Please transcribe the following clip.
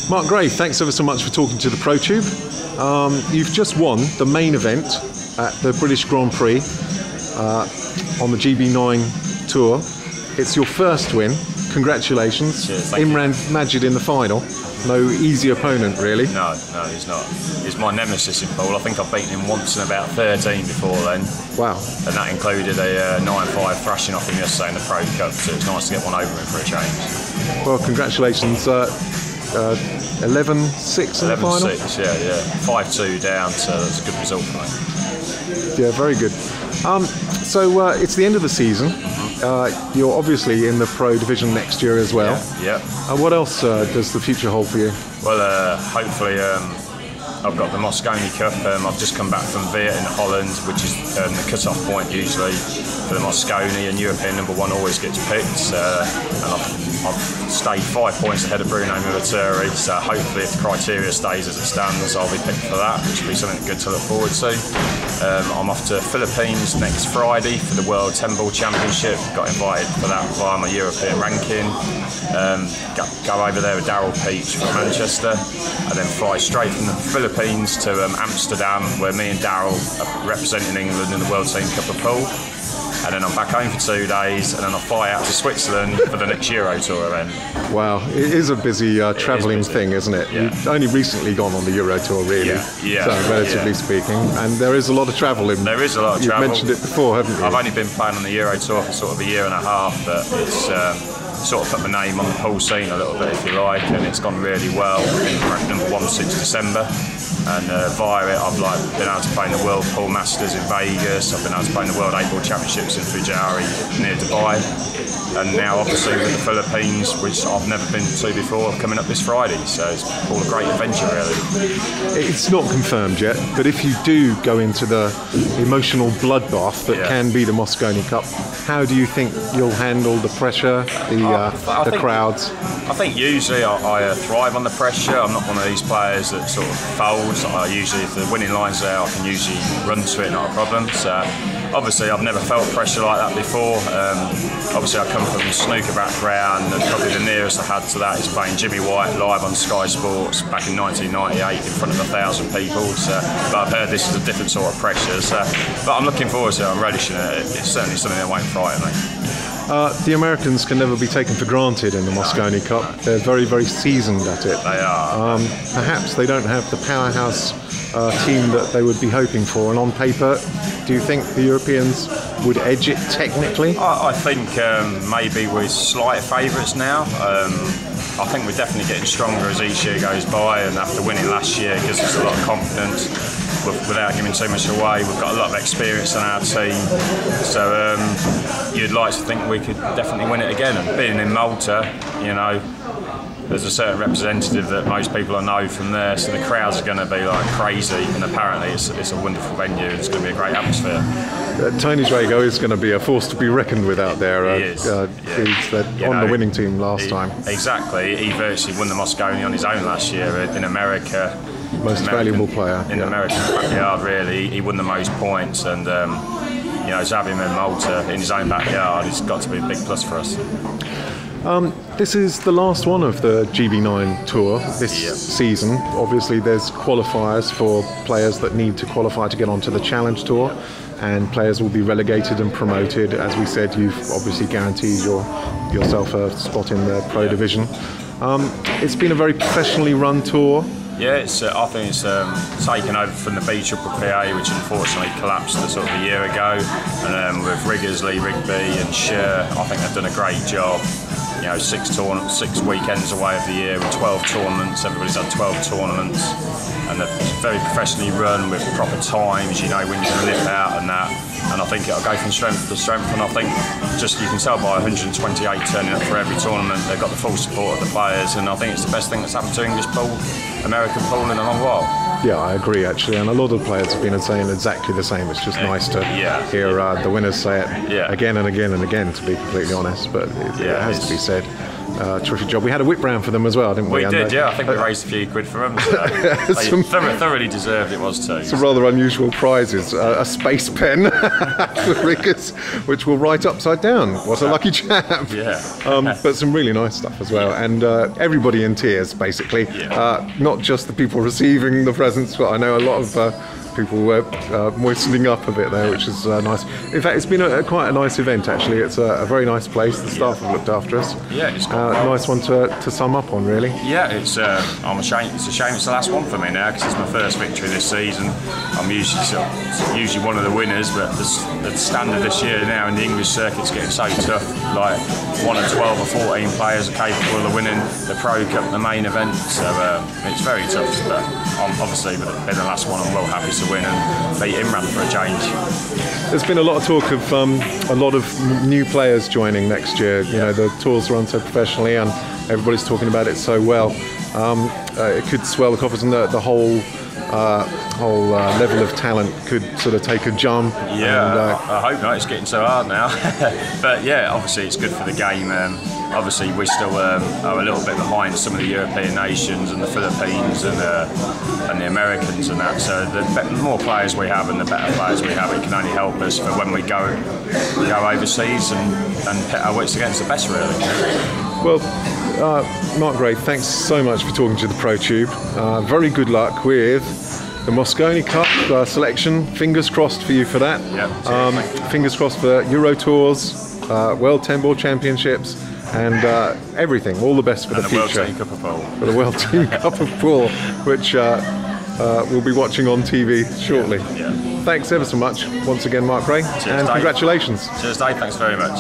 Mark Gray, thanks ever so much for talking to the ProTube. You've just won the main event at the British Grand Prix on the GB9 Tour. It's your first win. Congratulations. Cheers, Imran Majid in the final. No easy opponent, really. No, he's not. He's my nemesis in pool. I think I've beaten him once in about 13 before then. Wow. And that included a 9-5 thrashing off him yesterday in the Pro Cup, so it's nice to get one over him for a change. Well, congratulations. 11-6 in the final? 11-6, yeah. 5-2 down, so that's a good result for me. Yeah, very good. So it's the end of the season. You're obviously in the Pro Division next year as well. Yeah. What else does the future hold for you? Well, hopefully I've got the Mosconi Cup. I've just come back from Viet in Holland, which is the cut-off point usually for the Mosconi, and European #1 always gets picked. And I've stayed 5 points ahead of Bruno Militari, so hopefully if the criteria stays as it stands, I'll be picked for that, which will be something good to look forward to. I'm off to Philippines next Friday for the World 10 Ball Championship. Got invited for that via my European ranking. Go over there with Daryl Peach from Manchester, and then fly straight from the Philippines to Amsterdam, where me and Daryl are representing England in the World Team Cup of Pool. And then I'm back home for 2 days, and then I'll fly out to Switzerland for the next Euro Tour event. Wow, it is a busy travelling thing, isn't it? Yeah. You've only recently gone on the Euro Tour, really, relatively speaking, and there is a lot of travel in. There is a lot of travel. You've mentioned it before, haven't you? I've only been playing on the Euro Tour for sort of a year and a half, but it's sort of put my name on the pool scene a little bit, if you like, and it's gone really well. I've been ranked #1 since December. And via it, I've been able to play in the World Pool Masters in Vegas. I've been able to play in the World 8 Ball Championships in Fujairah near Dubai. And now, obviously, with the Philippines, which I've never been to before, coming up this Friday. So it's all a great adventure, really. It's not confirmed yet, but if you do go into the emotional bloodbath that can be the Mosconi Cup, how do you think you'll handle the pressure, the crowds? I think usually I thrive on the pressure. I'm not one of these players that sort of folds. I usually, if the winning line's there, I can usually run to it, not a problem. So obviously I've never felt pressure like that before. Obviously I come from a snooker background, and probably the nearest I had to that is playing Jimmy White live on Sky Sports back in 1998 in front of 1,000 people. So, but I've heard this is a different sort of pressure. So, but I'm looking forward to it. I'm relishing it. It's certainly something that won't frighten me. The Americans can never be taken for granted in the Mosconi Cup. They're very, very seasoned at it. They are. Perhaps they don't have the powerhouse team that they would be hoping for. And on paper, do you think the Europeans would edge it technically? I think maybe we're slight favourites now. I think we're definitely getting stronger as each year goes by, and after winning last year, it gives us a lot of confidence. Without giving too much away, we've got a lot of experience in our team, so you'd like to think we could definitely win it again. And being in Malta, you know, there's a certain representative that most people know from there, so the crowds are going to be like crazy, and apparently it's a wonderful venue. It's going to be a great atmosphere. Tony Drago is going to be a force to be reckoned with out there. He is. He's on the winning team last time. Exactly. He virtually won the Mosconi on his own last year in America. Most valuable player. In the American backyard, really. He won the most points, and you know, to have him in Malta in his own backyard, it's got to be a big plus for us. This is the last one of the GB9 Tour this season. Obviously there's qualifiers for players that need to qualify to get onto the Challenge Tour, and players will be relegated and promoted. As we said, you've obviously guaranteed yourself a spot in the Pro Division. It's been a very professionally run tour. Yeah, I think it's taken over from the BPPA, which unfortunately collapsed sort of a year ago. And with Riggers, Lee Rigby and Scher, I think they've done a great job. You know, 6 weekends away of the year with 12 tournaments. Everybody's had 12 tournaments, and they're very professionally run with proper times. You know when you're going to nip out and that. And I think it'll go from strength to strength. And I think just you can tell by 128 turning up for every tournament, they've got the full support of the players. And I think it's the best thing that's happened to English pool, American pool in a long while. Yeah, I agree actually, and a lot of players have been saying exactly the same. It's just nice to hear the winners say it again and again and again, to be completely honest, but it has to be said. terrific job. We had a whip round for them as well, didn't we? We did, yeah. I think we raised a few quid for them. So they thoroughly deserved it was too. Some rather unusual prizes. A space pen for Rickers, which will write upside down. What a lucky chap. Yeah. But some really nice stuff as well. And everybody in tears, basically. Yeah. Not just the people receiving the presents, but I know a lot of people were moistening up a bit there, which is nice. In fact, it's been quite a nice event, actually. It's a very nice place. The staff have looked after us. Yeah, it's got nice one to sum up on, really. Yeah, it's I'm ashamed. It's a shame it's the last one for me now, because it's my first victory this season. I'm usually one of the winners, but the standard this year now in the English circuit's getting so tough. Like 1 or 12 or 14 players are capable of winning the Pro Cup, the main event. So it's very tough. But obviously, with being the last one, I'm well happy to win and beat Imran for a change. There's been a lot of talk of a lot of new players joining next year. You know, the tours run so professionally and everybody's talking about it so well. It could swell the coffers, and the whole level of talent could sort of take a jump. Yeah, and, I hope not. It's getting so hard now. But yeah, obviously it's good for the game. Obviously we still are a little bit behind some of the European nations and the Philippines and the Americans and that. So the more players we have and the better players we have, it can only help us for when we go overseas and pit our wits against the best, really. Well, Mark Gray, thanks so much for talking to the Pro Tube. Very good luck with the Moscone Cup selection. Fingers crossed for you for that. Yeah, fingers crossed for Euro Tours, World 10 Ball Championships, and everything. All the best for the future. World Team Cup of Pool. For the World Team Cup of Pool, which we'll be watching on TV shortly. Yeah. Thanks ever so much once again, Mark Gray, and Dave. congratulations. Cheers, Dave. Thanks very much.